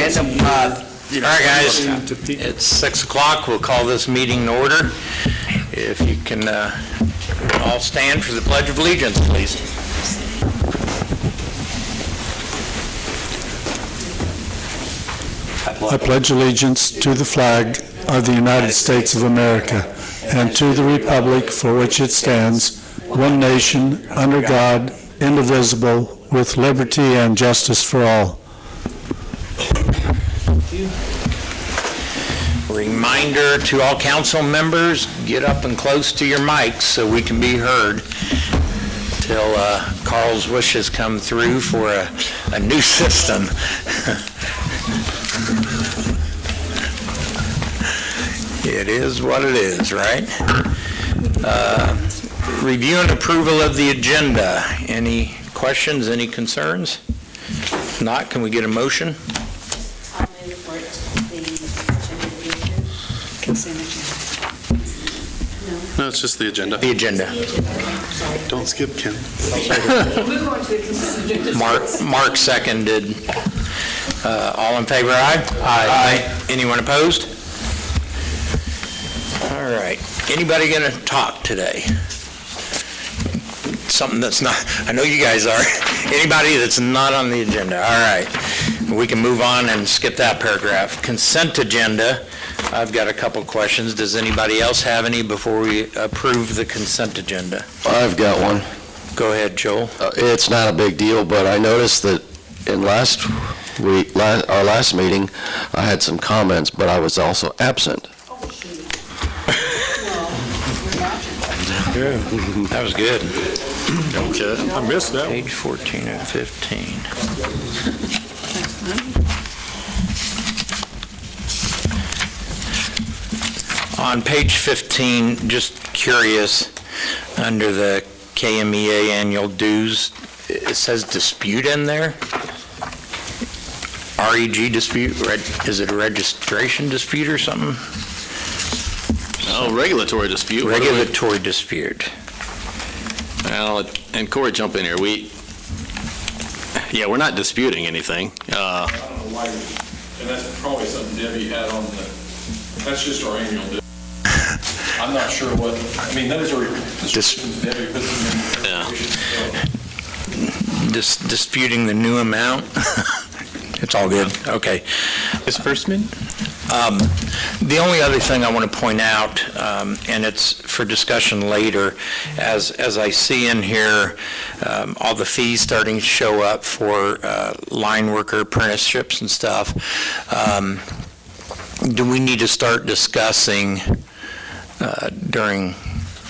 All right, guys, it's 6 o'clock. We'll call this meeting in order. If you can all stand for the Pledge of Allegiance, please. I pledge allegiance to the flag of the United States of America and to the republic for which it stands, one nation, under God, indivisible, with liberty and justice for all. Reminder to all council members, get up and close to your mics so we can be heard till Carl's wishes come through for a new system. It is what it is, right? Review and approval of the agenda. Any questions, any concerns? If not, can we get a motion? I'll move for the consent agenda. No, it's just the agenda. The agenda. Don't skip, Ken. Move on to the consent agenda. Mark seconded. All in favor, aye? Aye. Anyone opposed? All right. Anybody going to talk today? Something that's not, I know you guys are. Anybody that's not on the agenda? All right. We can move on and skip that paragraph. Consent agenda. I've got a couple questions. Does anybody else have any before we approve the consent agenda? I've got one. Go ahead, Joel. It's not a big deal, but I noticed that in our last meeting, I had some comments, but I was also absent. Yeah. That was good. Okay. I missed that. Page 14 and 15. On page 15, just curious, under the KMEA annual dues, it says dispute in there. REG dispute, is it a registration dispute or something? Oh, regulatory dispute. Regulatory dispute. Well, and Corey, jump in here. We're not disputing anything. I don't know why, and that's probably something Debbie had on that's just our annual due. I'm not sure what, I mean, that is a restrictions Debbie puts in. Disputing the new amount? It's all good, okay. Disbursement? The only other thing I want to point out, and it's for discussion later, as I see in here, all the fees starting to show up for line worker apprenticeships and stuff, do we need to start discussing during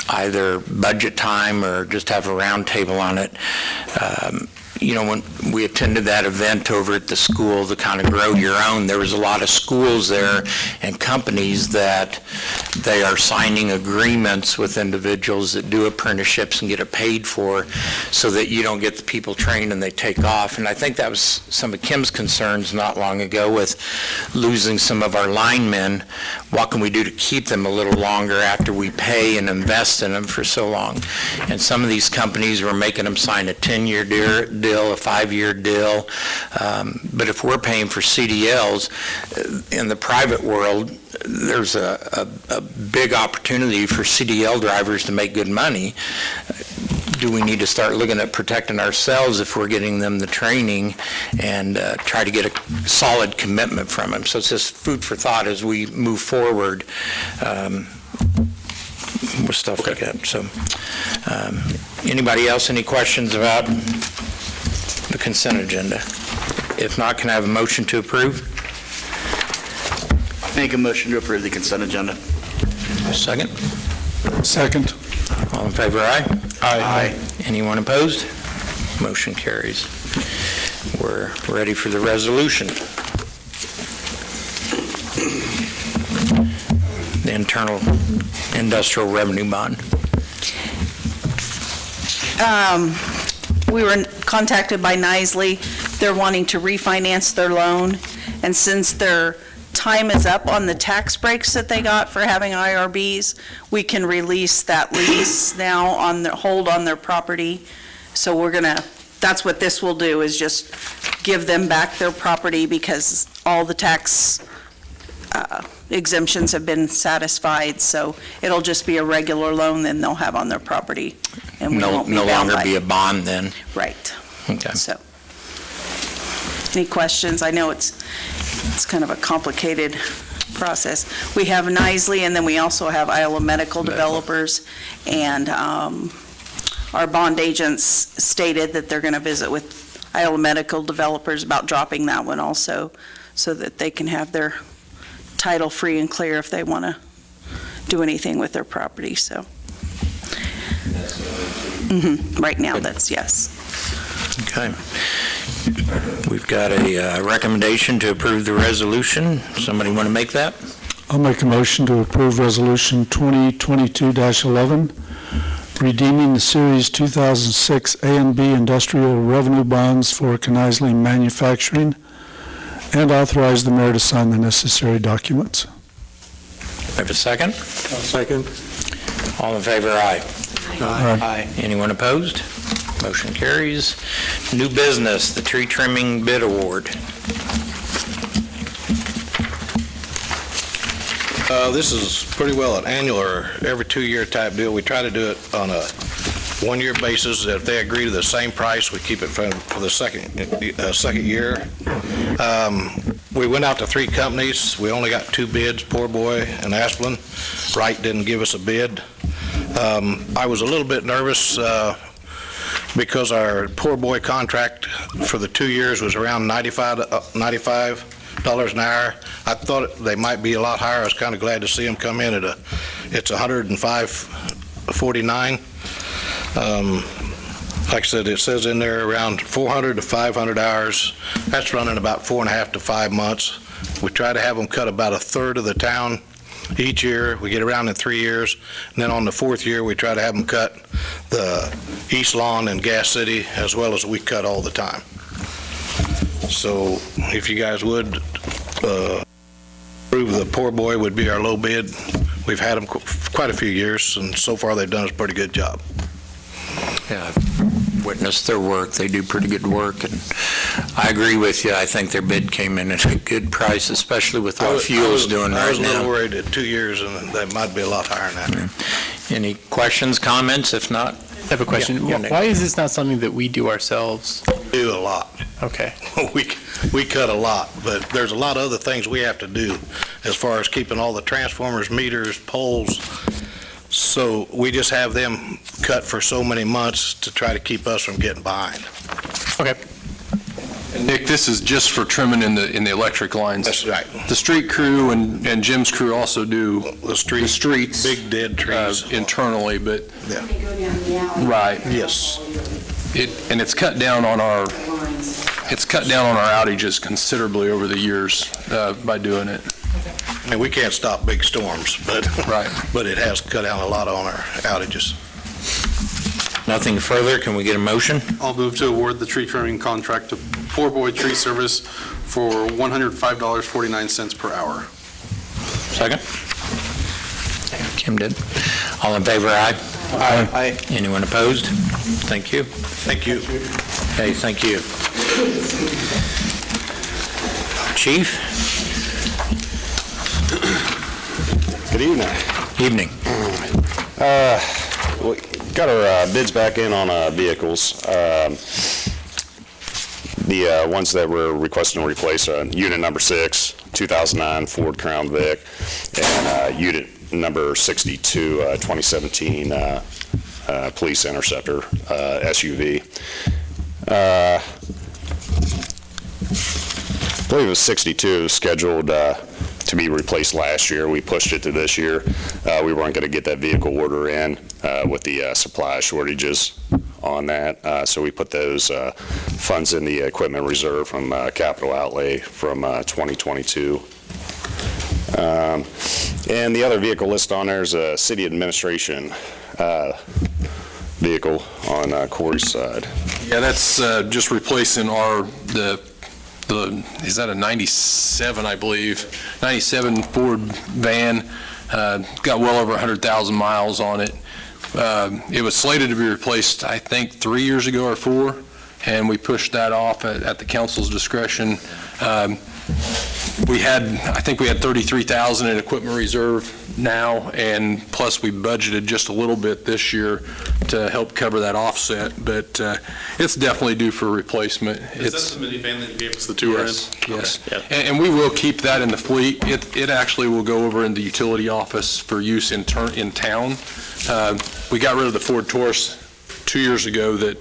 either budget time or just have a round table on it? When we attended that event over at the school, the kind of Grow Your Own, there was a lot of schools there and companies that they are signing agreements with individuals that do apprenticeships and get it paid for so that you don't get the people trained and they take off. And I think that was some of Kim's concerns not long ago with losing some of our linemen. What can we do to keep them a little longer after we pay and invest in them for so long? And some of these companies were making them sign a 10-year deal, a 5-year deal. But if we're paying for CDLs in the private world, there's a big opportunity for CDL drivers to make good money. Do we need to start looking at protecting ourselves if we're getting them the training and try to get a solid commitment from them? So it's just food for thought as we move forward with stuff like that. So anybody else, any questions about the consent agenda? If not, can I have a motion to approve? Make a motion to approve the consent agenda. Second? Second. All in favor, aye? Aye. Anyone opposed? Motion carries. We're ready for the resolution. The internal industrial revenue bond. We were contacted by Nisley. They're wanting to refinance their loan, and since their time is up on the tax breaks that they got for having IRBs, we can release that lease now on the hold on their property. So that's what this will do, is just give them back their property, because all the tax exemptions have been satisfied, so it'll just be a regular loan then they'll have on their property. And we No won't be bound longer by- be a bond then? Right. Okay. So, any questions? I know it's kind of a complicated process. We have Nisley, and then we also have Iola Medical Developers, and our bond agents stated that they're going to visit with Iola Medical Developers about dropping that one also, so that they can have their title free and clear if they want to do anything with their property, so. Right now, that's yes. Okay. We've got a recommendation to approve the resolution. Somebody want to make that? I'll make a motion to approve Resolution 2022-11, redeeming the Series 2006 A and B industrial revenue bonds for Knisely Manufacturing, and authorize the mayor to sign the necessary documents. Have a second? Second. All in favor, aye. Aye. Anyone opposed? Motion carries. New business, the tree trimming bid award. This is pretty well an annual or every 2-year type deal. We try to do it on a 1-year basis. If they agree to the same price, we keep it for the second year. We went out to 3 companies. We only got 2 bids, Poor Boy and Asplin. Wright didn't give us a bid. I was a little bit nervous because our Poor Boy contract for the 2 years was around $95 an hour. I thought they might be a lot higher. I was kind of glad to see them come in at it's $105.49. Like I said, it says in there around 400 to 500 hours. That's running about 4.5 to 5 months. We try to have them cut about a third of the town each year. We get around in 3 years. And then on the 4th year, we try to have them cut the East Lawn and Gas City, as well as we cut all the time. So if you guys would approve the Poor Boy would be our low bid. We've had them quite a few years, and so far they've done a pretty good job. Yeah, I've witnessed their work. They do pretty good work, and I agree with you. I think their bid came in at a good price, especially with what fuel's doing right now. I was a little worried at 2 years, and they might be a lot higher than that. Any questions, comments? If not, I have a question. Yeah, Nick. Why is this not something that we do ourselves? We do a lot. Okay. We cut a lot, but there's a lot of other things we have to do as far as keeping all the transformers, meters, poles. So we just have them cut for so many months to try to keep us from getting behind. Okay. And Nick, this is just for trimming in the electric lines. That's right. The street crew and Jim's crew also do The streets. Big dead trees. Internally, but, Yeah. right. Yes. And it's cut down on our outages considerably over the years by doing it. I mean, we can't stop big storms, but Right. but it has cut down a lot on our outages. nothing further. Can we get a motion? I'll move to award the tree trimming contract to Poor Boy Tree Service for $105.49 per hour. Second? Kim did. All in favor, aye? Aye. Anyone opposed? Thank you. Thank you. Okay, thank you. Chief? Good evening. Evening. We got our bids back in on vehicles. The ones that we're requesting to replace unit number 6, 2009 Ford Crown Vic, and unit number 62, 2017 Police Interceptor SUV. I believe it was 62 scheduled to be replaced last year. We pushed it to this year. We weren't going to get that vehicle order in with the supply shortages on that. So we put those funds in the equipment reserve from capital outlay from 2022. And the other vehicle list on there is a city administration vehicle on Corey's side. Yeah, that's just replacing is that a 97, I believe, 97 Ford van, got well over 100,000 miles on it. It was slated to be replaced, I think, 3 years ago or 4, and we pushed that off at the council's discretion. I think we had 33,000 in equipment reserve now, and plus we budgeted just a little bit this year to help cover that offset, but it's definitely due for replacement. Is that the minivan that you gave us the tour in? Yes. Okay. And we will keep that in the fleet. It actually will go over in the utility office for use in town. We got rid of the Ford Taurus 2 years ago that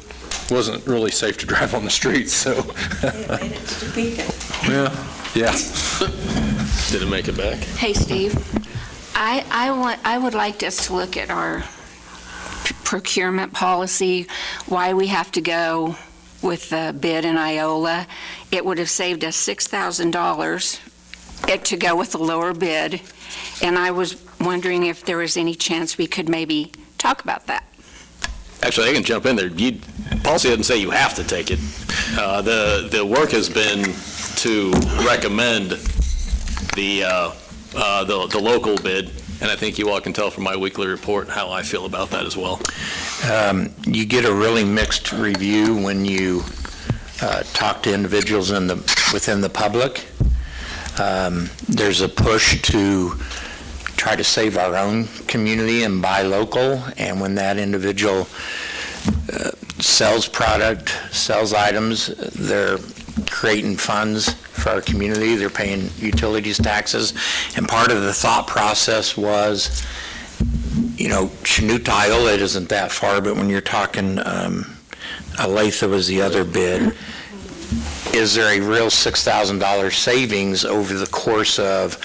wasn't really safe to drive on the streets, so. It made it to Topeka. Yeah. Did it make it back? Hey, Steve, I would like us to look at our procurement policy, why we have to go with the bid in Iola. It would have saved us $6,000 to go with the lower bid, and I was wondering if there was any chance we could maybe talk about that. Actually, I can jump in there. Policy doesn't say you have to take it. The work has been to recommend the local bid, and I think you all can tell from my weekly report how I feel about that as well. You get a really mixed review when you talk to individuals within the public. There's a push to try to save our own community and buy local, and when that individual sells product, sells items, they're creating funds for our community, they're paying utilities taxes, and part of the thought process was, Chanute to Iola, it isn't that far, but when you're talking, Olathe was the other bid, is there a real $6,000 savings over the course of,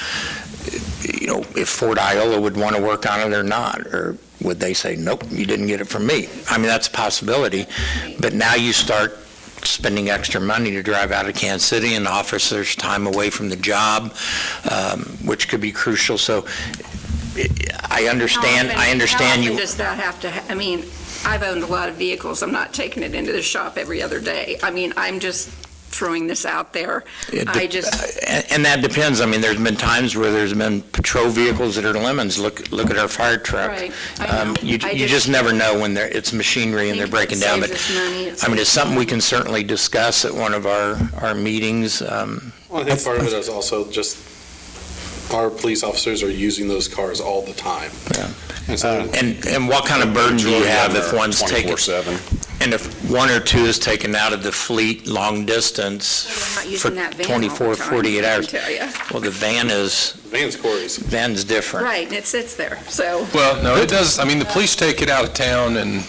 if Fort Iola would want to work on it or not, or would they say, nope, you didn't get it from me? I mean, that's a possibility, but now you start spending extra money to drive out of Kansas City and officers' time away from the job, which could be crucial. So I understand How you. often does that have to, I've owned a lot of vehicles. I'm not taking it into the shop every other day. I'm just throwing this out there. And that depends. There's been times where there's been patrol vehicles that are lemons. Look at our fire truck. Right, I know. You just never know when it's machinery and they're breaking down. But it's something we can certainly discuss at one of our meetings. Well, I think part of it is also just our police officers are using those cars all the time. Yeah. And what kind of burden do you have if one's taken? 24/7. And if one or two is taken out of the fleet long distance for 24, 48 hours? Well, the van's Corey's. Van's different. Right, and it sits there, so. Well, no, it does. The police take it out of town and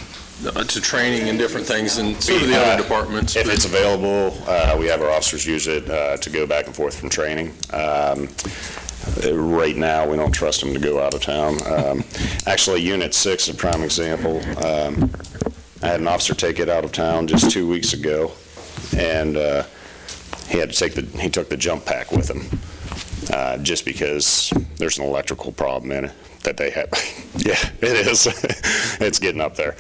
to training and different things, and so do the other departments. If it's available, we have our officers use it to go back and forth from training. Right now, we don't trust them to go out of town. Actually, Unit 6 is a prime example. I had an officer take it out of town just 2 weeks ago, and he took the jump pack with him, just because there's an electrical problem in it that they have. Yeah, it is. It's getting up there.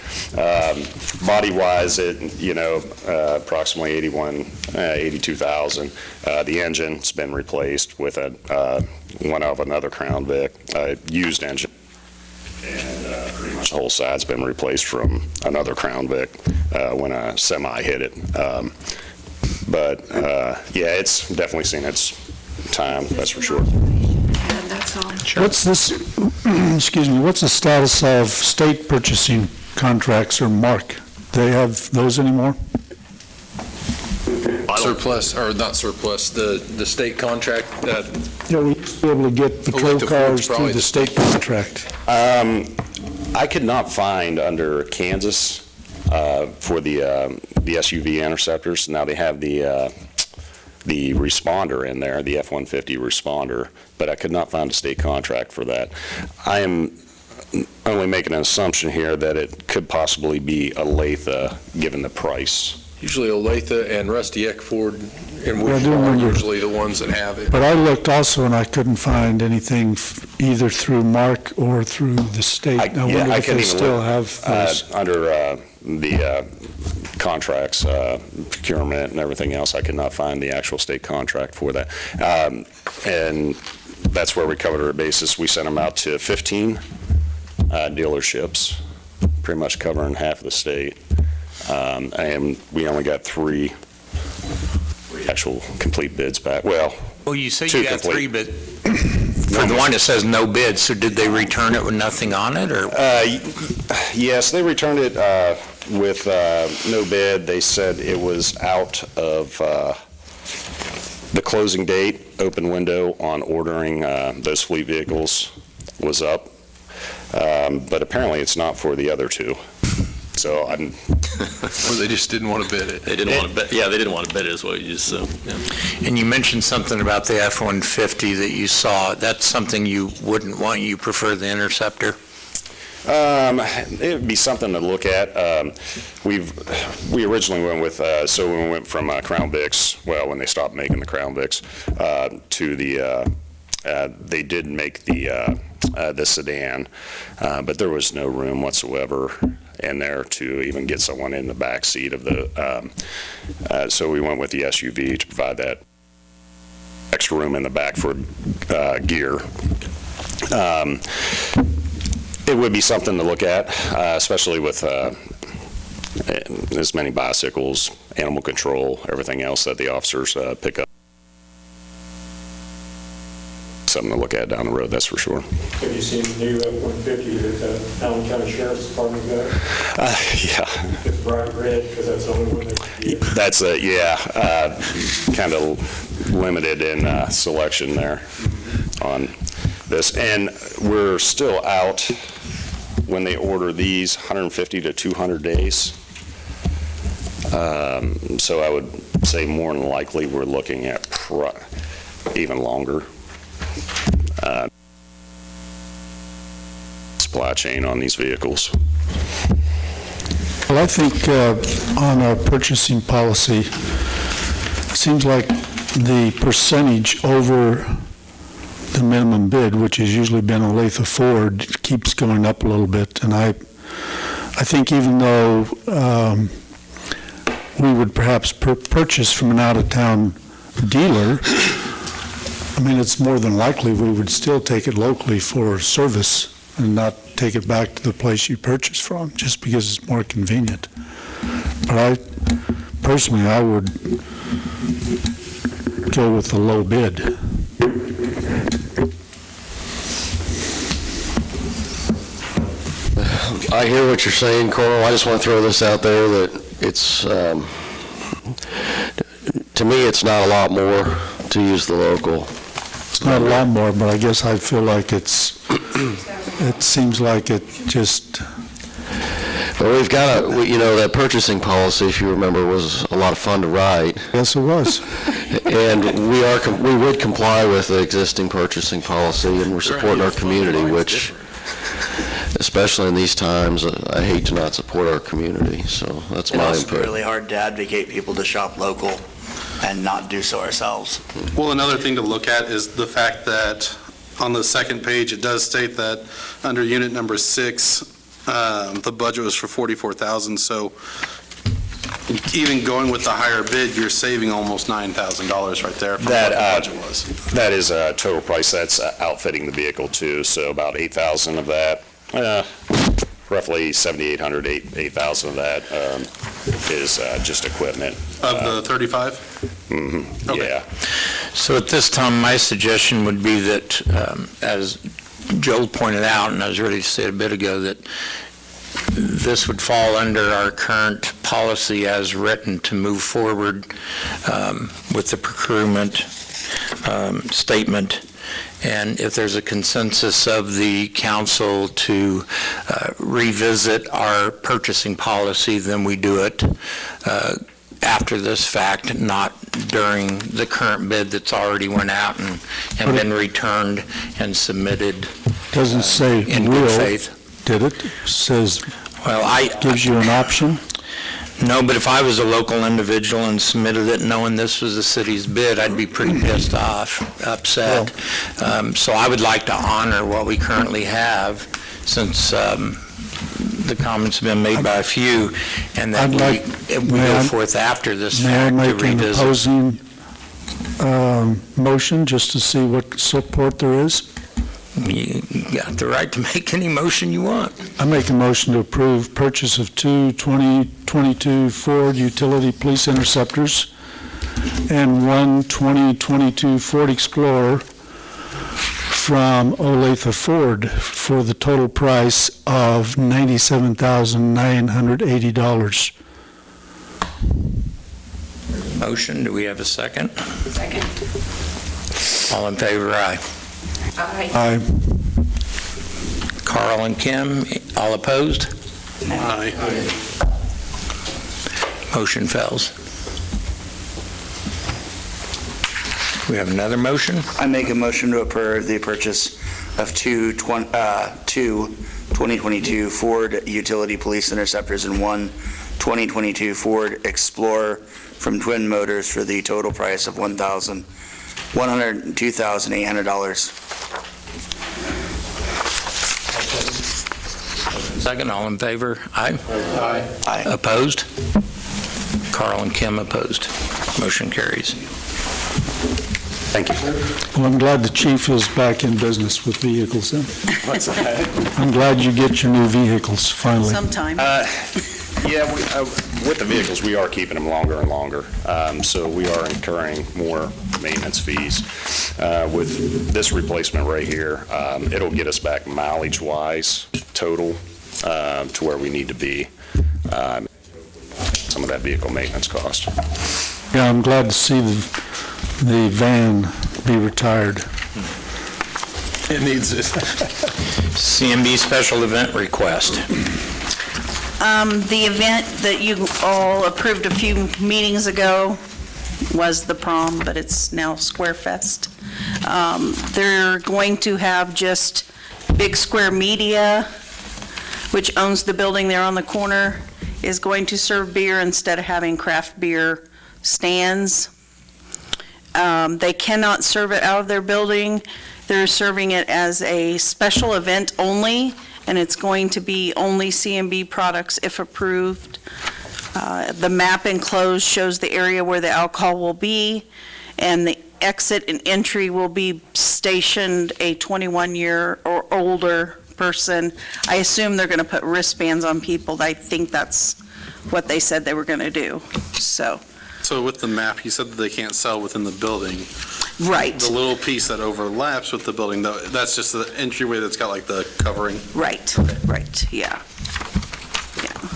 Body-wise, approximately 82,000. The engine's been replaced with one of another Crown Vic, used engine. And pretty much the whole side's been replaced from another Crown Vic when a semi hit it. It's definitely seen its time, that's for sure. That's all. What's this, what's the status of state purchasing contracts, or MARC? Do they have those anymore? Surplus, or not surplus, the state contract. We used to be able to get patrol cars through the state contract. I could not find under Kansas for the SUV interceptors. Now they have the responder in there, the F-150 responder, but I could not find a state contract for that. I am only making an assumption here that it could possibly be Olathe, given the price. Usually Olathe and Rusty Eckford and Well, I do Wichita are remember. usually the ones that have it. But I looked also, and I couldn't find anything either through MARC or through the state. I wonder if they still have those. Under the contracts, procurement and everything else, I could not find the actual state contract for that. And that's where we covered our basis. We sent them out to 15 dealerships, pretty much covering half of the state. And we only got three actual complete bids back. Well, Well, you say Two you got three, complete. but for the one that says no bid, so did they return it with nothing on it, or? Yes, they returned it with no bid. They said it was out of the closing date, open window on ordering those fleet vehicles was up. But apparently it's not for the other two. So I'm... Or they just didn't want to bid it. They didn't want to bid, yeah, they didn't want to bid it is what you just, yeah. And you mentioned something about the F-150 that you saw. That's something you wouldn't want, you prefer the Interceptor? It would be something to look at. We originally went with, so when we went from Crown Vics, well, when they stopped making the Crown Vics, to the, they did make the sedan, but there was no room whatsoever in there to even get someone in the back seat of the, so we went with the SUV to provide that extra room in the back for gear. It would be something to look at, especially with as many bicycles, animal control, everything else that the officers pick up. Something to look at down the road, that's for sure. Have you seen the new F-150 that Allen County Sheriff's Department got? Yeah. It's bright red, because that's the only one they can get. That's kind of limited in selection there on this. And we're still out when they order these 150 to 200 days. So I would say more than likely we're looking at even longer supply chain on these vehicles. Well, I think on our purchasing policy, it seems like the percentage over the minimum bid, which has usually been a Lathe Ford, keeps going up a little bit. And I think even though we would perhaps purchase from an out-of-town dealer, I mean, it's more than likely we would still take it locally for service and not take it back to the place you purchased from, just because it's more convenient. But personally, I would go with the low bid. I hear what you're saying, Coral. I just want to throw this out there that it's, to me, it's not a lot more to use the local. It's not a lot more, but I guess I feel like it seems like it just... Well, we've got that purchasing policy, if you remember, was a lot of fun to write. Yes, it was. And we would comply with the existing purchasing policy, and we're supporting our community, which, especially in these times, I hate to not support our community, so that's my It's input. really hard to advocate people to shop local and not do so ourselves. Well, another thing to look at is the fact that on the second page, it does state that under unit number 6, the budget was for $44,000, so even going with the higher bid, you're saving almost $9,000 right there from what the budget was. That is a total price. That's outfitting the vehicle too, so about $8,000 of that. Roughly $7,800, $8,000 of that is just equipment. Of the 35? Mm-hmm, Okay. yeah. So at this time, my suggestion would be that, as Joel pointed out, and I was ready to say it a bit ago, that this would fall under our current policy as written to move forward with the procurement statement. And if there's a consensus of the council to revisit our purchasing policy, then we do it after this fact, not during the current bid that's already went out and been returned and submitted. Doesn't say in will, good faith. did it? Says, well, gives you an option? No, but if I was a local individual and submitted it knowing this was the city's bid, I'd be pretty pissed off, upset. So I would like to honor what we currently have, since the comments have been made by a few, and that we go forth after this fact to May I make an revisit. opposing motion just to see what support there is? You got the right to make any motion you want. I make a motion to approve purchase of two 2022 Ford utility police interceptors and one 2022 Ford Explorer from Olathe Ford for the total price of $97,980. Motion, do we have a second? Second. All in favor, aye. Aye. Carl and Kim, all opposed? Aye. Motion fails. We have another motion? I make a motion to approve the purchase of two 2022 Ford Utility Police Interceptors and one 2022 Ford Explorer from Twin Motors for the total price of $102,800. Second, all in favor? Aye. Aye. Opposed? Carl and Kim opposed. Motion carries. Thank you. Well, I'm glad the chief is back in business with vehicles then. What's that? I'm glad you get your new vehicles finally. Sometime. Yeah, with the vehicles, we are keeping them longer and longer, so we are incurring more maintenance fees. With this replacement right here, it'll get us back mileage-wise total to where we need to be. Some of that vehicle maintenance cost. Yeah, I'm glad to see the van be retired. It needs it. CMB special event request. The event that you all approved a few meetings ago was the prom, but it's now Square Fest. They're going to have just Big Square Media, which owns the building there on the corner, is going to serve beer instead of having craft beer stands. They cannot serve it out of their building. They're serving it as a special event only, and it's going to be only CMB products if approved. The map enclosed shows the area where the alcohol will be, and the exit and entry will be stationed a 21-year or older person. I assume they're going to put wristbands on people. I think that's what they said they were going to do. So with the map, you said that they can't sell within the building. Right. The little piece that overlaps with the building, though, that's just the entryway that's got like the covering? Right, right, yeah.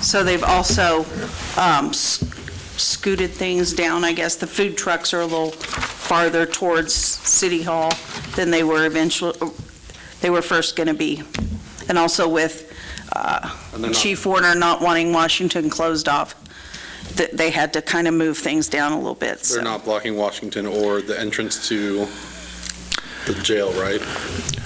So they've also scooted things down. I guess the food trucks are a little farther towards City Hall than they were first going to be. And also with Chief Warner not wanting Washington closed off, they had to kind of move things down a little bit. They're not blocking Washington or the entrance to the jail, right?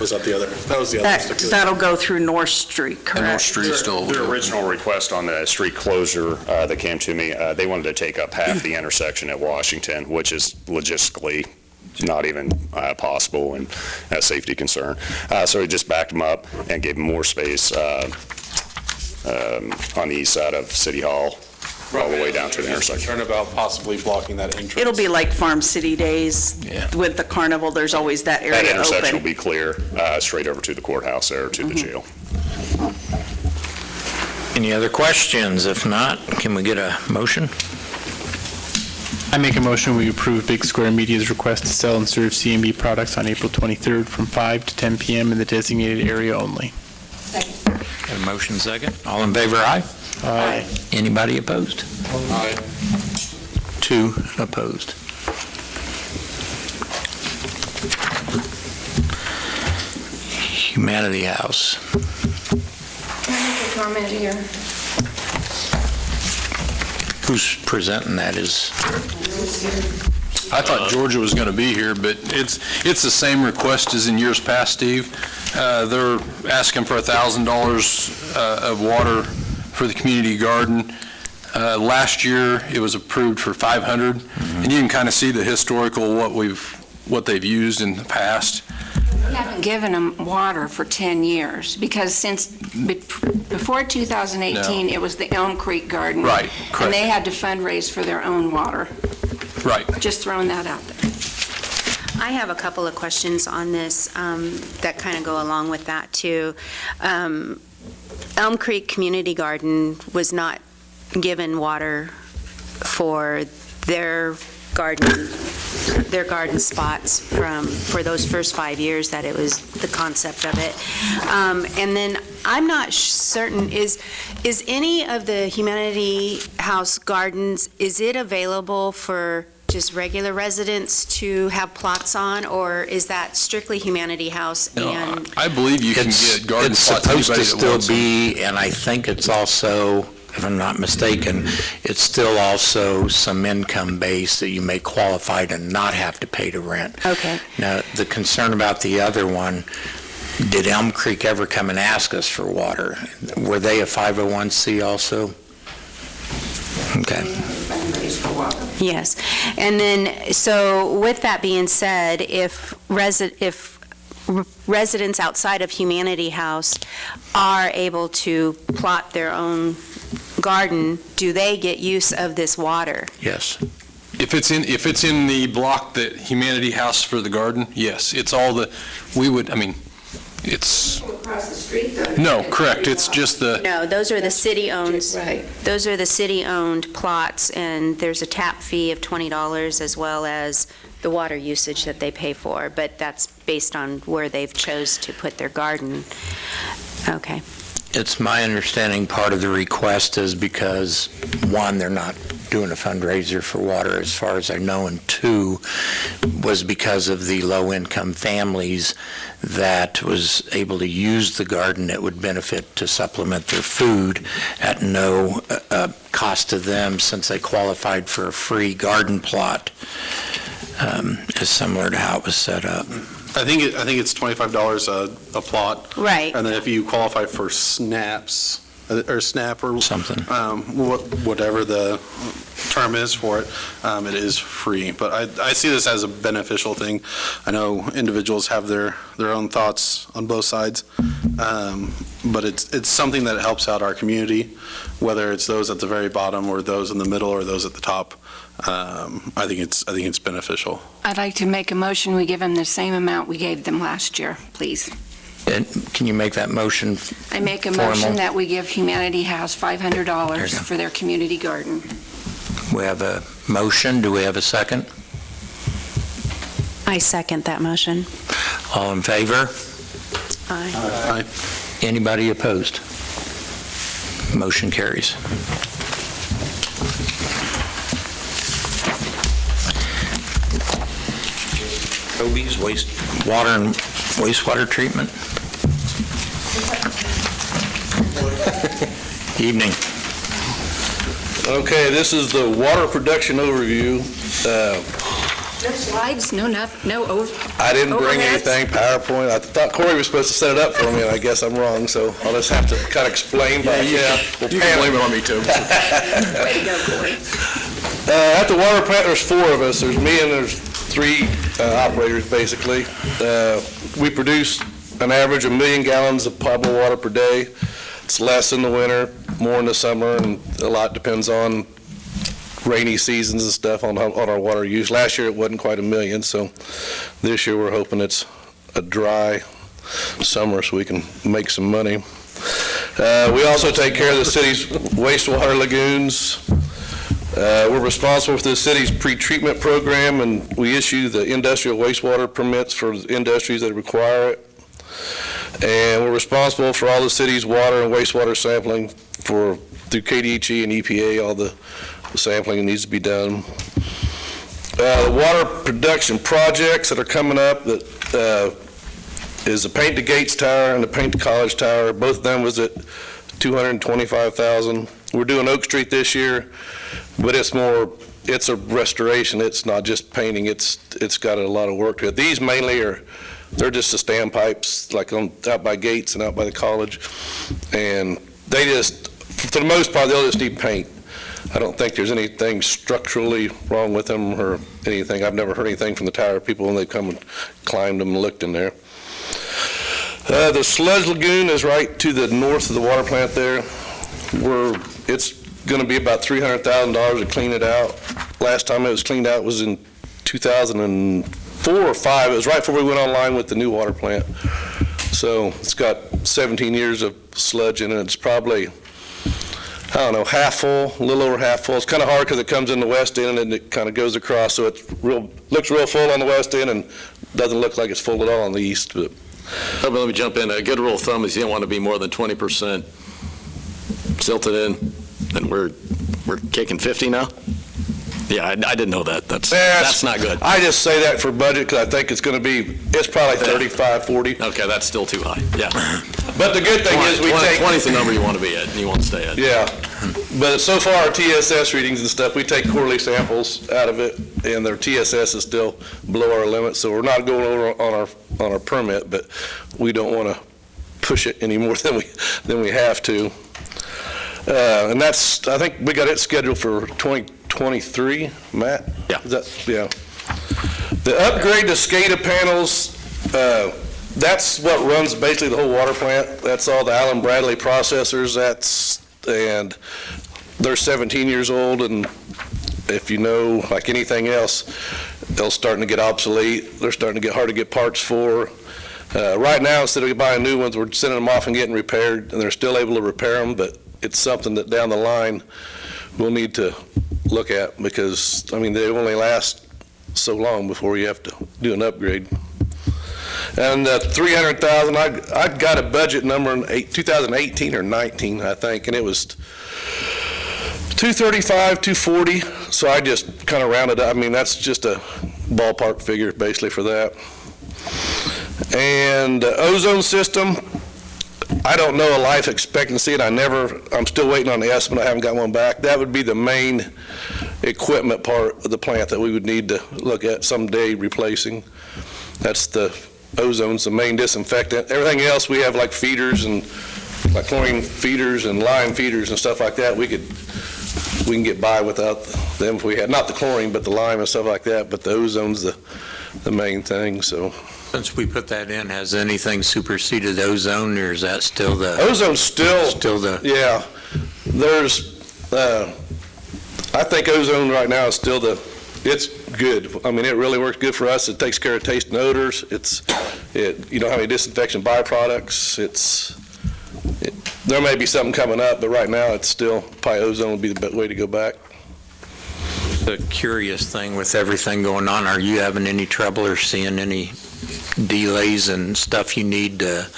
Was that the other? That was the other. That'll go through North Street, correct? North Street still. Their original request on the street closure that came to me, they wanted to take up half the intersection at Washington, which is logistically not even possible and a safety concern. So we just backed them up and gave them more space on the east side of City Hall, all the way down to the intersection. Concerned about possibly blocking that entrance. It'll be like Farm City Days with the carnival. There's always that area open. That intersection will be clear straight over to the courthouse there, to the jail. Any other questions? If not, can we get a motion? I make a motion we approve Big Square Media's request to sell and serve CMB products on April 23rd from 5 to 10 p.m. in the designated area only. Got a motion second. All in favor, aye? Aye. Anybody opposed? Aye. 2 opposed. Humanity House. Can I make a comment here? Who's presenting that? Is I thought Georgia was going to be here, but it's the same request as in years past, Steve. They're asking for $1,000 of water for the community garden. Last year, it was approved for $500, and you can kind of see the historical what they've used in the past. We haven't given them water for 10 years, because before 2018, it was the Elm Creek Garden. Right, correct. And they had to fundraise for their own water. Right. Just throwing that out there. I have a couple of questions on this that kind of go along with that, too. Elm Creek Community Garden was not given water for their their garden spots for those first 5 years that it was the concept of it. And then I'm not certain, is any of the Humanity House gardens, is it available for just regular residents to have plots on, or is that strictly Humanity House? And I believe you can get garden It's plots. supposed to anybody that still wants them. be, and I think it's also, if I'm not mistaken, it's still also some income base that you may qualify to not have to pay to rent. Okay. Now, the concern about the other one, did Elm Creek ever come and ask us for water? Were they a 501c also? Okay. Yes. And then, so with that being said, if residents outside of Humanity House are able to plot their own garden, do they get use of this water? Yes. If it's in the block that Humanity House for the garden, yes, it's all it's, Across the street, though. no, correct, it's just the, No, those are the city-owned, Right. those are the city-owned plots, and there's a tap fee of $20 as well as the water usage that they pay for, but that's based on where they've chose to put their garden. Okay. It's my understanding part of the request is because, one, they're not doing a fundraiser for water as far as I know, and two, was because of the low-income families that was able to use the garden that would benefit to supplement their food at no cost to them, since they qualified for a free garden plot, is similar to how it was set up. I think it's $25 a plot. Right. And then if you qualify for snaps, or SNAP, or something, whatever the term is for it, it is free. But I see this as a beneficial thing. I know individuals have their own thoughts on both sides, but it's something that helps out our community, whether it's those at the very bottom or those in the middle or those at the top. I think it's beneficial. I'd like to make a motion, we give them the same amount we gave them last year, please. And can you make that motion? I make a Formal. motion that we give Humanity House $500 for their community garden. We have a motion. Do we have a second? I second that motion. All in favor? Aye. Anybody opposed? Motion carries. Toby's wastewater and wastewater treatment. Evening. Okay, this is the water production overview. No slides, no I didn't bring Overheads? anything, PowerPoint. I thought Corey was supposed to set it up for me, and I guess I'm wrong, so I'll just have to kind of explain. you can blame it on me, too. Way to go, Corey. At the water plant, there's four of us. There's me and there's three operators, basically. We produce an average of 1 million gallons of potable water per day. It's less in the winter, more in the summer, and a lot depends on rainy seasons and stuff on our water use. Last year, it wasn't quite 1 million, so this year we're hoping it's a dry summer so we can make some money. We also take care of the city's wastewater lagoons. We're responsible for the city's pre-treatment program, and we issue the industrial wastewater permits for industries that require it. And we're responsible for all the city's water and wastewater sampling through KDHE and EPA, all the sampling that needs to be done. The water production projects that are coming up that is the Paint the Gates Tower and the Paint the College Tower. Both of them was at $225,000. We're doing Oak Street this year, but it's a restoration. It's not just painting. It's got a lot of work to it. These mainly they're just the standpipes, like out by Gates and out by the college. And they just, for the most part, they'll just need paint. I don't think there's anything structurally wrong with them or anything. I've never heard anything from the tower people when they come and climbed them and looked in there. The Sledge Lagoon is right to the north of the water plant there. It's going to be about $300,000 to clean it out. Last time it was cleaned out was in 2004 or 5. It was right before we went online with the new water plant. So it's got 17 years of sludge in it. It's probably I don't know, half full, a little over half full. It's kind of hard because it comes in the west end and it kind of goes across, so it looks real full on the west end and doesn't look like it's full at all on the east. But Let me jump in. A good rule of thumb is you don't want to be more than 20% silted in, and we're kicking 50 now? Yeah, I didn't know that. That's not good. I just say that for budget because I think it's probably 35, 40. Okay, that's still too high, yeah. But the good thing is we take... 20 is the number you want to be at, and you want to stay at. Yeah, but so far our TSS readings and stuff, we take quarterly samples out of it, and their TSS is still below our limit, so we're not going over on our permit, but we don't want to push it any more than we have to. And I think we got it scheduled for 2023, Matt? Yeah. Yeah. The upgrade to Scada panels, that's what runs basically the whole water plant. That's all the Allen Bradley processors. And they're 17 years old, and if you know, like anything else, they're starting to get obsolete. They're starting to get hard to get parts for. Right now, instead of buying new ones, we're sending them off and getting repaired, and they're still able to repair them, but it's something that down the line we'll need to look at because, I mean, they only last so long before you have to do an upgrade. And 300,000, I got a budget number in 2018 or 19, I think, and it was 235, 240, so I just kind of rounded up. I mean, that's just a ballpark figure basically for that. And ozone system, I don't know a life expectancy, and I'm still waiting on the estimate. I haven't got one back. That would be the main equipment part of the plant that we would need to look at someday replacing. That's the ozone's the main disinfectant. Everything else we have like feeders and like chlorine feeders and lime feeders and stuff like that. We can get by without them if we had, not the chlorine, but the lime and stuff like that. But the ozone's the main thing, so. Since we put that in, has anything superseded ozone, or is that still the? Ozone's still the. Yeah, there's. I think ozone right now is still it's good. I mean, it really works good for us. It takes care of taste and odors. You don't have any disinfection byproducts. There may be something coming up, but right now it's still probably ozone would be the way to go back. The curious thing with everything going on, are you having any trouble or seeing any delays and stuff you need to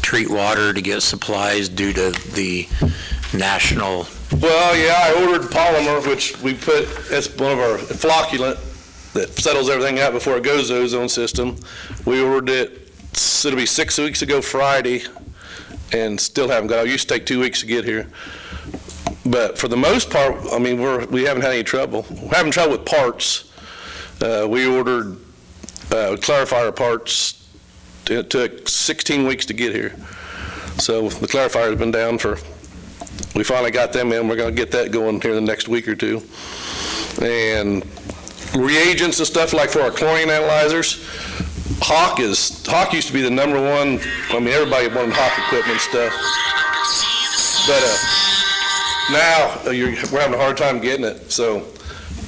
treat water to get supplies due to the national? Well, yeah, I ordered polymer, which we put as one of our flocculant that settles everything out before it goes to the ozone system. We ordered it, it'll be 6 weeks ago Friday, and still haven't got it. It used to take 2 weeks to get here. But for the most part, I mean, we haven't had any trouble. We're having trouble with parts. We ordered clarifier parts. It took 16 weeks to get here. So the clarifier has been down we finally got them in. We're going to get that going here in the next week or two. And reagents and stuff like for our chlorine analyzers, Hawk used to be the number one. I mean, everybody wanted Hawk equipment stuff. But now we're having a hard time getting it. So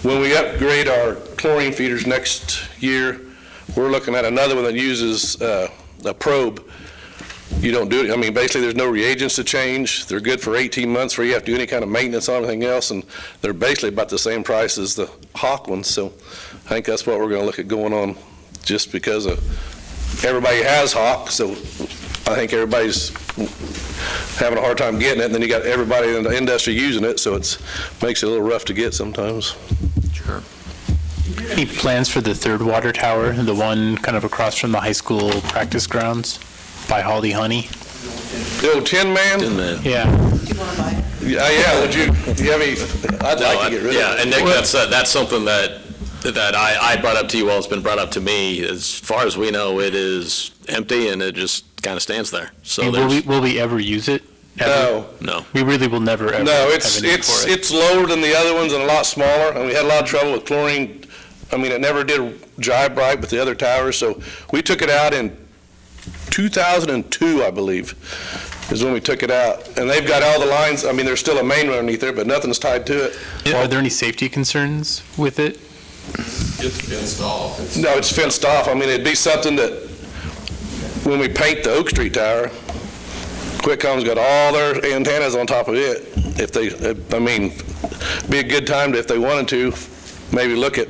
when we upgrade our chlorine feeders next year, we're looking at another one that uses a probe. You don't do it. I mean, basically, there's no reagents to change. They're good for 18 months where you have to do any kind of maintenance on everything else, and they're basically about the same price as the Hawk ones. So I think that's what we're going to look at going on, just because everybody has Hawk. So I think everybody's having a hard time getting it, and then you got everybody in the industry using it, so it makes it a little rough to get sometimes. Sure. Any plans for the third water tower, the one kind of across from the high school practice grounds by Holly Honey? The old Tin Man? Yeah. Yeah, would you have any, I'd like to get rid of it. Yeah, and Nick, that's something that I brought up to you, well, it's been brought up to me. As far as we know, it is empty and it just kind of stands there. So will we ever use it? Ever? No. We really will never ever. No, it's lower than the other ones and a lot smaller, and we had a lot of trouble with chlorine. I mean, it never did jibe right with the other towers, so we took it out in 2002, I believe, is when we took it out. And they've got all the lines. I mean, there's still a main underneath there, but nothing's tied to it. Are there any safety concerns with it? It's fenced off. No, it's fenced off. I mean, it'd be something that when we paint the Oak Street Tower, Quickcom's got all their antennas on top of it. if they, I mean, be a good time to, if they wanted to, maybe look at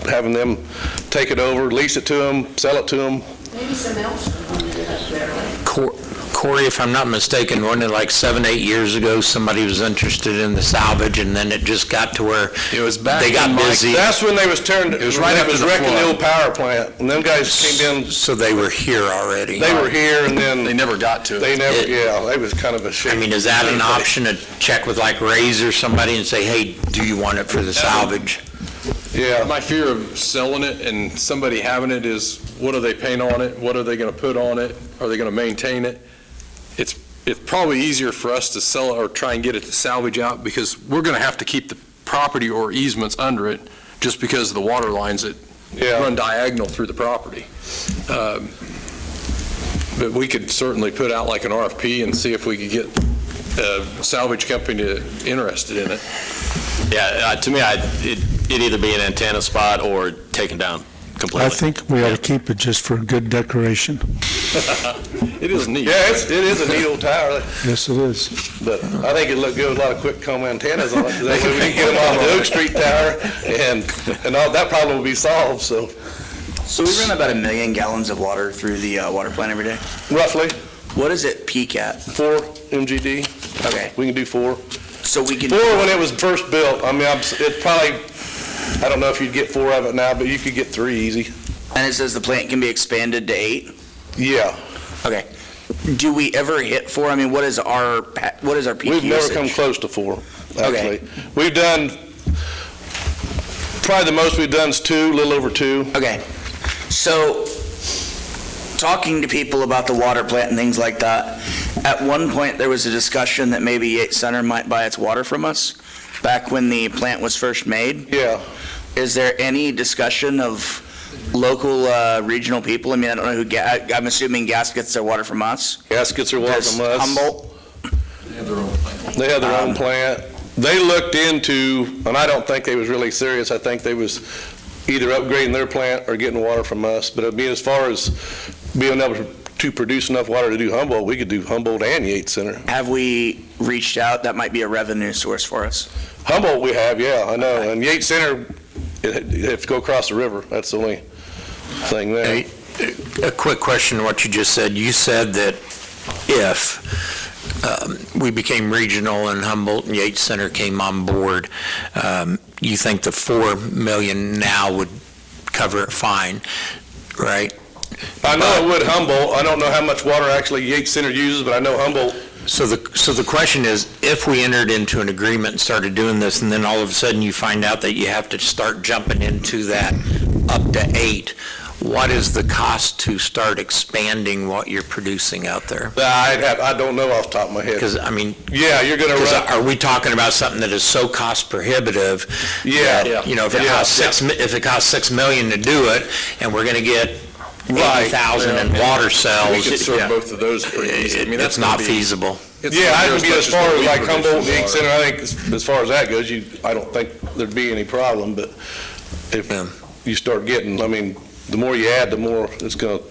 having them take it over, lease it to them, sell it to them. Maybe some else on there. Corey, if I'm not mistaken, wasn't it like 7, 8 years ago, somebody was interested in the salvage, and then it just got to where It was back they got in Mike- busy? That's when they was turned, It was right when after was the wrecking the flood. old power plant, and them guys came in, So they were here already? they were here, and then They never got to it. they never, yeah, it was kind of a shame. I mean, is that an option to check with like Ray's or somebody and say, hey, do you want it for the salvage? Yeah, My fear of selling it and somebody having it is, what are they paying on it? What are they going to put on it? Are they going to maintain it? It's probably easier for us to sell it or try and get it to salvage out, because we're going to have to keep the property or easements under it just because of the water lines that yeah. run diagonal through the property. But we could certainly put out like an RFP and see if we could get a salvage company interested in it. Yeah, to me, it'd either be an antenna spot or taken down completely. I think we ought to keep it just for good decoration. It is neat. Yeah, it is a neat old tower, Yes, it is. but I think it'd look good with a lot of quick comb antennas on it. That way we can get them off the Oak Street Tower, and all that problem will be solved, so. So we run about 1 million gallons of water through the water plant every day. Roughly, What does it peak at? 4 MGD, Okay, we can do 4. so we can. 4 when it was first built, I mean, it probably, I don't know if you'd get 4 of it now, but you could get 3 easy. And it says the plant can be expanded to 8? Yeah. Okay. Do we ever hit 4? I mean, what is our peak usage? We've never come close to 4, actually. We've done, probably the most we've done is 2, a little over 2. Okay. So, talking to people about the water plant and things like that, at one point there was a discussion that maybe Yates Center might buy its water from us, back when the plant was first made. Yeah. Is there any discussion of local, regional people? I mean, I don't know who, I'm assuming Gas gets their water from us? Gas gets their water Does from us. Humboldt? They have their own plant. They looked into, and I don't think they was really serious, I think they was either upgrading their plant or getting water from us. But I mean, as far as being able to produce enough water to do Humboldt, we could do Humboldt and Yates Center. Have we reached out? That might be a revenue source for us. Humboldt we have, yeah, I know. And Yates Center, you have to go across the river. That's the only thing there. Hey, a quick question, what you just said. You said that if we became regional and Humboldt and Yates Center came on board, you think the 4 million now would cover it fine, right? I know it would Humboldt. I don't know how much water actually Yates Center uses, but I know Humboldt. So the question is, if we entered into an agreement and started doing this, and then all of a sudden you find out that you have to start jumping into that up to 8, what is the cost to start expanding what you're producing out there? I don't know off the top of my head. Because, I mean... Yeah, you're going to run... Are we talking about something that is so cost prohibitive? Yeah. That, you know, if it costs $6 million to do it, and we're going to get 80,000 in water cells... We could serve both of those pretty easy. I mean, that's not feasible. Yeah, I would be as far as like Humboldt and Yates Center, I think as far as that goes, I don't think there'd be any problem, but if you start getting, I mean, the more you add, the more it's going to,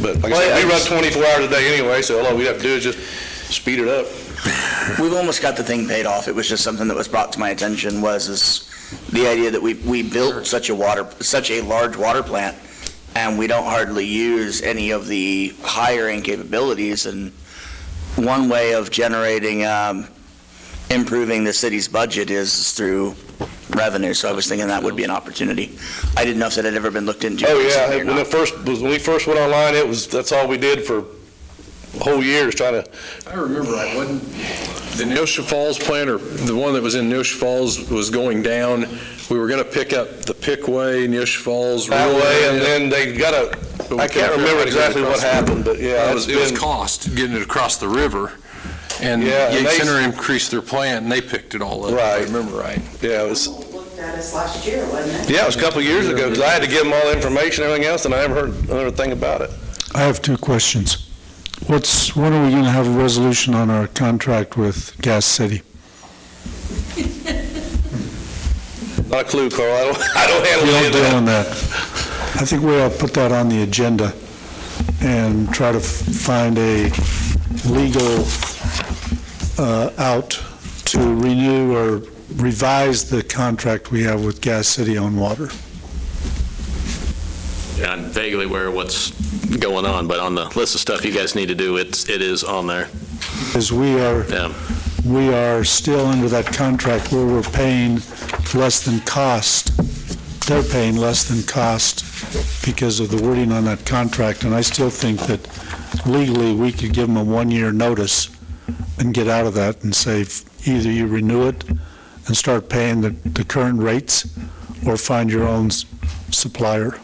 but like I said, we run 24 hours a day anyway, so all we have to do is just speed it up. We've almost got the thing paid off. It was just something that was brought to my attention was the idea that we built such a large water plant, and we don't hardly use any of the hiring capabilities, and one way of generating, improving the city's budget is through revenue, so I was thinking that would be an opportunity. I didn't know if that had ever been looked into. Oh, yeah, when we first went online, that's all we did for a whole year is trying to... I remember, the Neosha Falls plant, or the one that was in Neosha Falls was going down. We were going to pick up the Pickway, Neosha Falls. That way, and then they got I can't remember exactly what happened, but yeah. It was cost, getting it across the river. And Yates Center increased their plant, and they picked it all up. Right. I remember right. Yeah, it was... Looked at us last year, wasn't it? Yeah, it was a couple of years ago, because I had to give them all the information and everything else, and I never heard another thing about it. I have 2 questions. When are we going to have a resolution on our contract with Gas City? Not a clue, Carl. I don't handle We any don't of deal on that. that. I think we ought to put that on the agenda and try to find a legal out to renew or revise the contract we have with Gas City on water. Yeah, I'm vaguely aware of what's going on, but on the list of stuff you guys need to do, it is on there. Because we are still under that contract where we're paying less than cost. They're paying less than cost because of the wording on that contract, and I still think that legally we could give them a one-year notice and get out of that and say either you renew it and start paying the current rates or find your own supplier.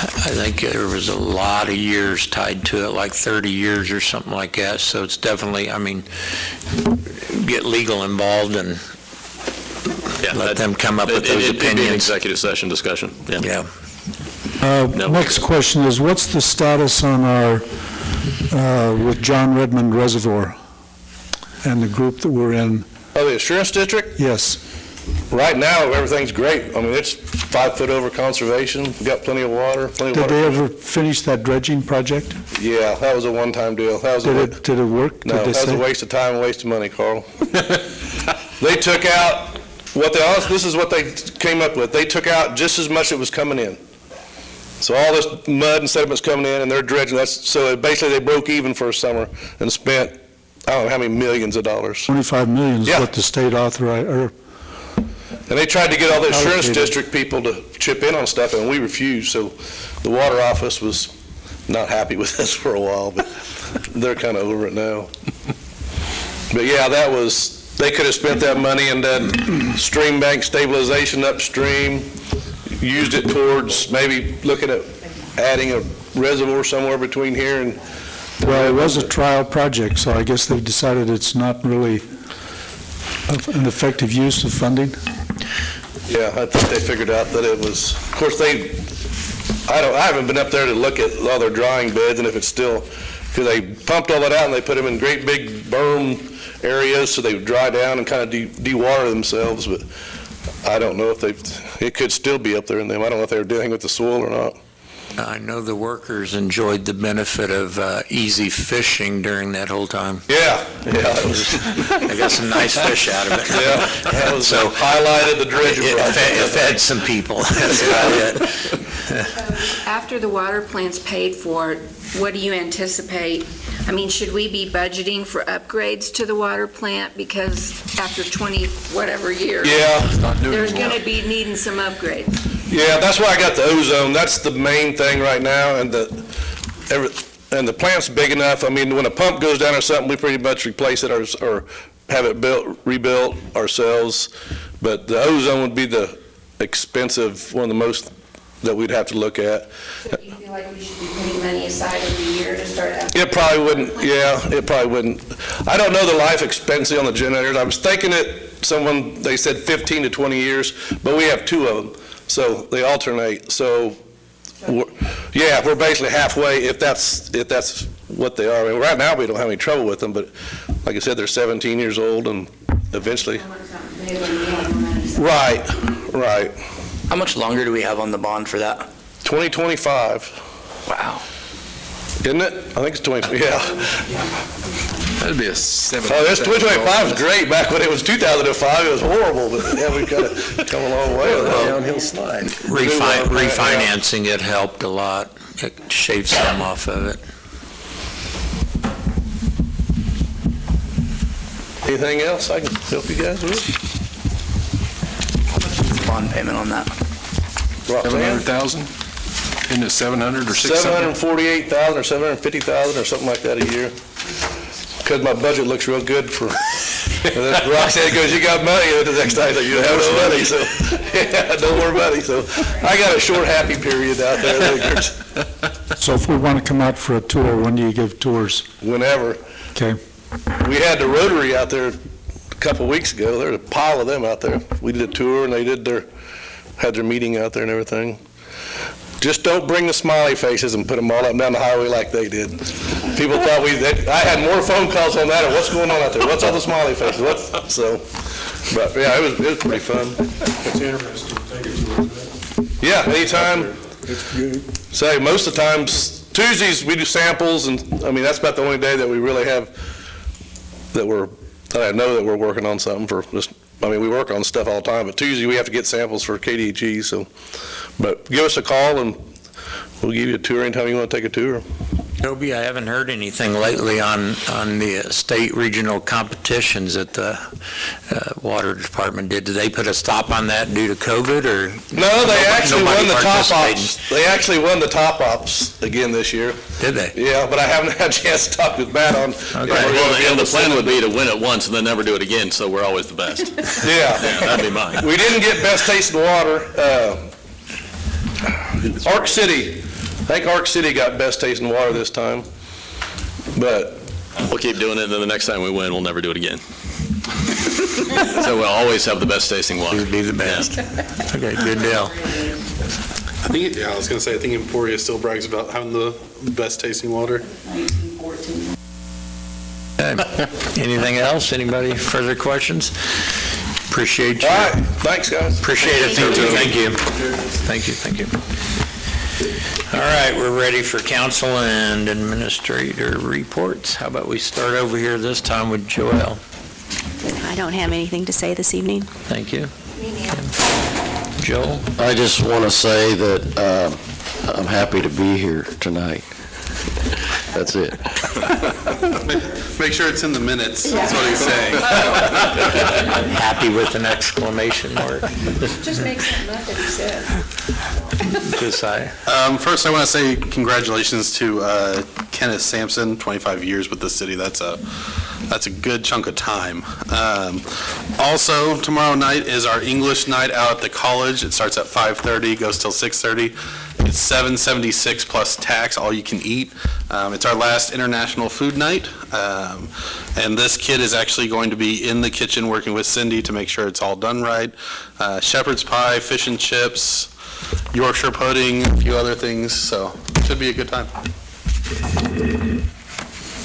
I think there was a lot of years tied to it, like 30 years or something like that, so it's definitely, I mean, get legal involved and let them come up with those It'd be an opinions. executive session discussion, yeah. Next question is, what's the status on our, with John Redmond Reservoir and the group that we're in? Oh, the Assurance District? Yes. Right now, everything's great. I mean, it's 5 foot over conservation. We've got plenty of water, Did they ever finish that dredging project? Yeah, that was a one-time deal. That was Did it work? No, that was a waste of time and waste of money, Carl. They took out, this is what they came up with. They took out just as much that was coming in. So all this mud and sediment's coming in, and they're dredging. So basically, they broke even for a summer and spent, I don't know how many millions of dollars. $25 million is what the state authorized, or and they tried to get all the Assurance allocated. District people to chip in on stuff, and we refused. So the water office was not happy with us for a while, but they're kind of over it now. But yeah, they could have spent that money and done stream bank stabilization upstream, used it towards maybe looking at adding a reservoir somewhere between here and... Well, it was a trial project, so I guess they've decided it's not really an effective use of funding. Yeah, I think they figured out that it was, of course, I haven't been up there to look at all their drying beds and if it's still, because they pumped all that out and they put them in great big berm areas so they would dry down and kind of de-water themselves, but I don't know if it could still be up there in them. I don't know if they were dealing with the soil or not. I know the workers enjoyed the benefit of easy fishing during that whole time. Yeah. They got some nice fish out of it. Yeah, that was so highlighted the dredger. It fed some people. That's about it. After the water plant's paid for, what do you anticipate? I mean, should we be budgeting for upgrades to the water plant? Because after 20 whatever years, there's going to be needing some upgrades. Yeah, that's why I got the ozone. That's the main thing right now, and the plant's big enough. I mean, when a pump goes down or something, we pretty much replace it or have it rebuilt ourselves. But the ozone would be the expensive, one of the most that we'd have to look at. So do you feel like we should be putting money aside every year to start up? It probably wouldn't, it probably wouldn't. I don't know the life expectancy on the generators. I was thinking they said 15 to 20 years, but we have 2 of them, so they alternate. So, we're basically halfway if that's what they are. I mean, right now, we don't have any trouble with them, but like I said, they're 17 years old, and eventually. Right. How much longer do we have on the bond for that? 2025. Wow. Isn't it? I think it's 20, yeah. That'd be a 7. Oh, this 2025 was great. Back when it was 2005, it was horrible, but yeah, we've got to come a long way. Downhill slide. Refinancing it helped a lot. It shaved some off of it. Anything else I can help you guys with? Bond payment on that? 700,000? Isn't it 700 or 600? 748,000 or 750,000 or something like that a year. Because my budget looks real good for, Roxanne goes, you got money, and the next time you have no money, so, yeah, no more money, so I got a short happy period out there. So if we want to come out for a tour, when do you give tours? Whenever. Okay. We had the Rotary out there a couple weeks ago. There's a pile of them out there. We did a tour, and they had their meeting out there and everything. Just don't bring the smiley faces and put them all up and down the highway like they did. People thought I had more phone calls on that, or what's going on out there? What's all the smiley faces? But yeah, it was pretty fun. It's interesting. Take it to Yeah, anytime. It's good. Say, most of the times, Tuesdays we do samples, and I mean, that's about the only day that we really have, that we're that I know that we're working on something for just, I mean, we work on stuff all the time, but Tuesday we have to get samples for KDHE, so, but give us a call and we'll give you a tour anytime you want to take a tour. Toby, I haven't heard anything lately on the state regional competitions that the water department did. Did they put a stop on that due to COVID, or? No, they actually won the top participating? ops. They actually won the top ops again this year. Did they? Yeah, but I haven't had a chance to talk with Matt on. Okay. Well, the plan would be to win it once and then never do it again, so we're always the best. Yeah. That'd be mine. We didn't get best tasting water. Arc City, I think Arc City got best tasting water this time, but. We'll keep doing it, and then the next time we win, we'll never do it again. So we'll always have the best tasting water. You'd be the best. Okay, good deal. I think, I was going to say, I think Emporia still brags about having the best tasting water. 1914. Okay. Anything else? Anybody further questions? Appreciate you. All right, thanks, guys. Appreciate it, Toby. Thank you. Thank you, thank you. All right, we're ready for council and administrator reports. How about we start over here this time with Joelle? I don't have anything to say this evening. Thank you. Joel? I just want to say that I'm happy to be here tonight. That's it. Make sure it's in the minutes, that's what he's saying. Happy with an exclamation mark. Just make something up that he said. Josiah? First, I want to say congratulations to Kenneth Sampson, 25 years with the city. That's a good chunk of time. Also, tomorrow night is our English night out at the college. It starts at 5:30, goes till 6:30. It's $7.76 plus tax, all you can eat. It's our last international food night, and this kid is actually going to be in the kitchen working with Cindy to make sure it's all done right. Shepherd's pie, fish and chips, Yorkshire pudding, a few other things, so it should be a good time.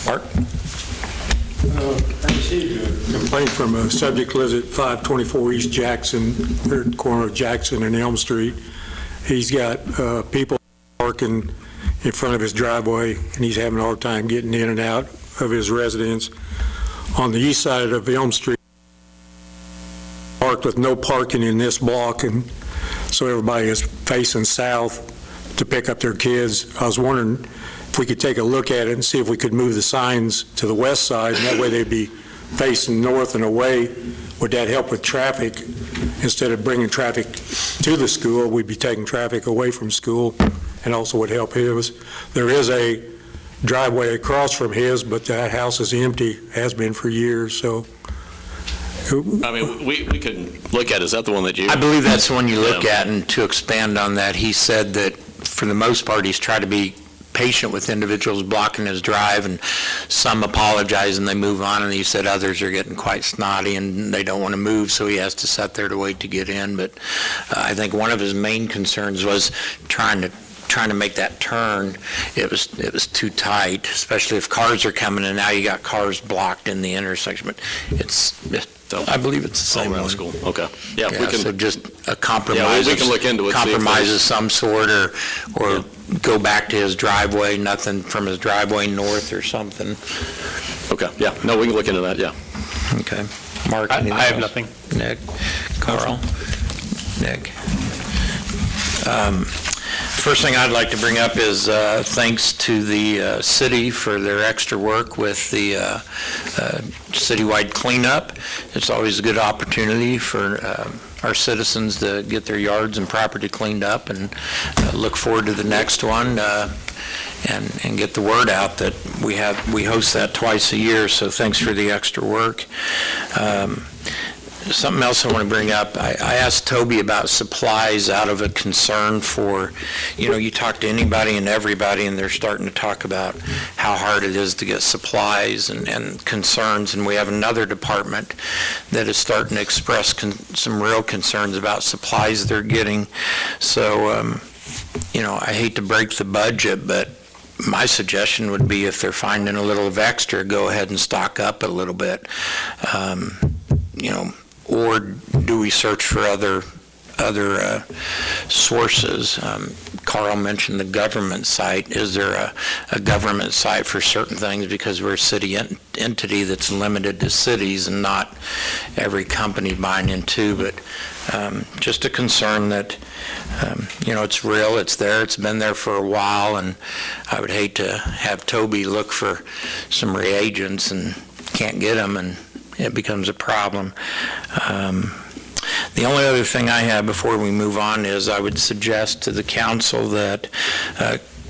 Mark? I received a complaint from a subject lives at 524 East Jackson, or the corner of Jackson and Elm Street. He's got people parking in front of his driveway, and he's having a hard time getting in and out of his residence. On the east side of Elm Street, parked with no parking in this block, and so everybody is facing south to pick up their kids. I was wondering if we could take a look at it and see if we could move the signs to the west side, and that way they'd be facing north and away. Would that help with traffic? Instead of bringing traffic to the school, we'd be taking traffic away from school, and also would help his. There is a driveway across from his, but that house is empty, has been for years, so. I mean, we can look at, is that the one that you? I believe that's the one you look at, and to expand on that, he said that for the most part, he's tried to be patient with individuals blocking his drive, and some apologize and they move on, and he said others are getting quite snotty and they don't want to move, so he has to sit there to wait to get in. But I think one of his main concerns was trying to make that turn. It was too tight, especially if cars are coming, and now you got cars blocked in the intersection. But I believe it's the same one. School. Okay. Yeah, we can. So just a compromise. Yeah, we can look into it. Compromise of some sort, or go back to his driveway, nothing from his driveway north or something. Okay, yeah. No, we can look into that, yeah. Okay. Mark, I anything have else? nothing. Nick? Carl? Nick? First thing I'd like to bring up is thanks to the city for their extra work with the citywide cleanup. It's always a good opportunity for our citizens to get their yards and property cleaned up, and look forward to the next one and get the word out that we host that twice a year, so thanks for the extra work. Something else I want to bring up, I asked Toby about supplies out of a concern for, you talk to anybody and everybody, and they're starting to talk about how hard it is to get supplies and concerns, and we have another department that is starting to express some real concerns about supplies they're getting. So, I hate to break the budget, but my suggestion would be if they're finding a little of extra, go ahead and stock up a little bit. Or do we search for other other sources. Carl mentioned the government site. Is there a government site for certain things, because we're a city entity that's limited to cities and not every company buying into, but just a concern that, it's real, it's there, it's been there for a while, and I would hate to have Toby look for some reagents and can't get them, and it becomes a problem. The only other thing I have before we move on is I would suggest to the council that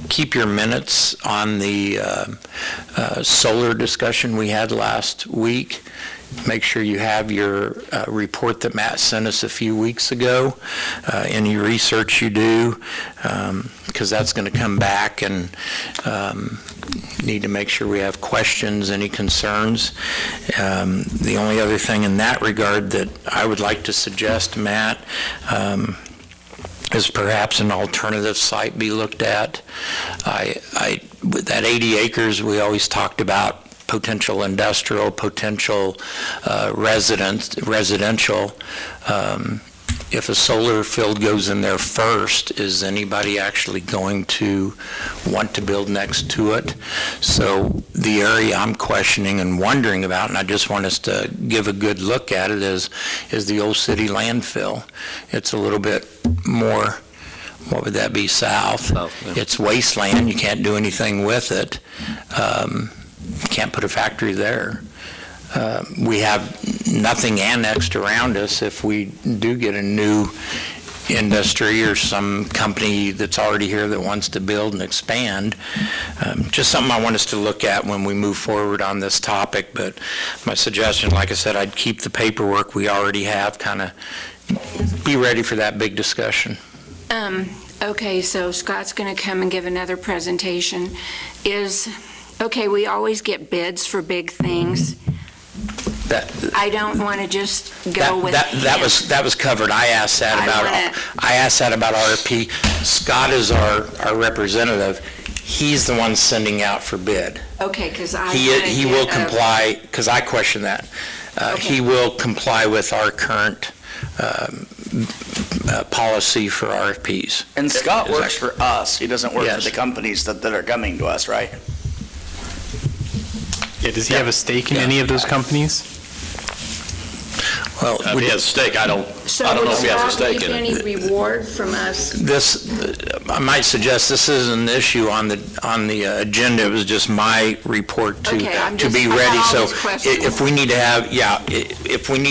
keep your minutes on the solar discussion we had last week. Make sure you have your report that Matt sent us a few weeks ago, any research you do, because that's going to come back, and need to make sure we have questions, any concerns. The only other thing in that regard that I would like to suggest, Matt, is perhaps an alternative site be looked at. With that 80 acres, we always talked about potential industrial, potential residential. If a solar field goes in there first, is anybody actually going to want to build next to it? So the area I'm questioning and wondering about, and I just want us to give a good look at it, is the old city landfill. It's a little bit more, what would that be, south? Yeah. It's wasteland, you can't do anything with it. Can't put a factory there. We have nothing annexed around us. If we do get a new industry or some company that's already here that wants to build and expand, just something I want us to look at when we move forward on this topic. But my suggestion, like I said, I'd keep the paperwork we already have, kind of be ready for that big discussion. Okay, so Scott's going to come and give another presentation. Okay, we always get bids for big things. I don't want to just go with that was covered. I asked that about RFP. Scott is our representative. He's the one sending out for bid. Okay, because he will comply, because I question that. He will comply with our current policy for RFPs. And Scott works for us. He doesn't work for the companies that are coming to us, right? Yeah, does he have a stake in any of those companies? Well, if he has a stake, I don't know if he has a stake in it. any reward from us? I might suggest this isn't an issue on the agenda. It was just my report to be ready. So if we need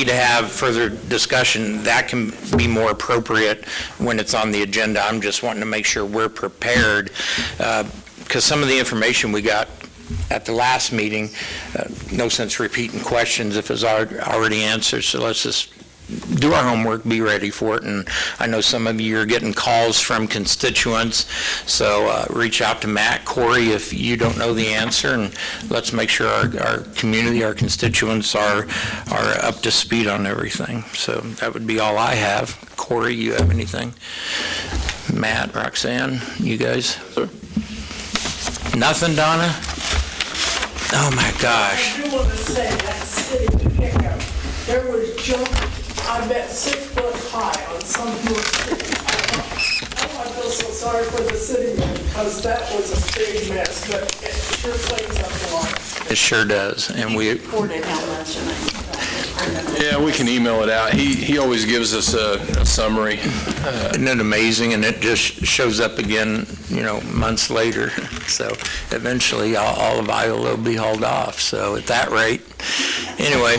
to have further discussion, that can be more appropriate when it's on the agenda. I'm just wanting to make sure we're prepared, because some of the information we got at the last meeting, no sense repeating questions if it's already answered. So let's just do our homework, be ready for it. And I know some of you are getting calls from constituents, so reach out to Matt, Corey, if you don't know the answer, and let's make sure our community, our constituents are up to speed on everything. So that would be all I have. Corey, you have anything? Matt, Roxanne, you guys? Sir. Nothing, Donna? Oh my gosh. I do want to say that city pickup, there was junk, I bet 6 foot high on some of your streets. I feel so sorry for the city because that was a big mess, but it sure cleans up a lot. It sure does, and we reported how much, and Yeah, we can email it out. He always gives us a summary. Isn't it amazing? And it just shows up again, months later. So eventually all of Iola will be hauled off. So at that rate, anyway,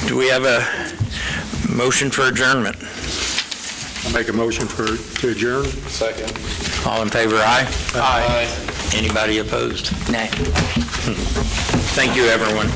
do we have a motion for adjournment? I'll make a motion to adjourn. Second. All in favor, aye? Aye. Anybody opposed? Nay. Thank you, everyone.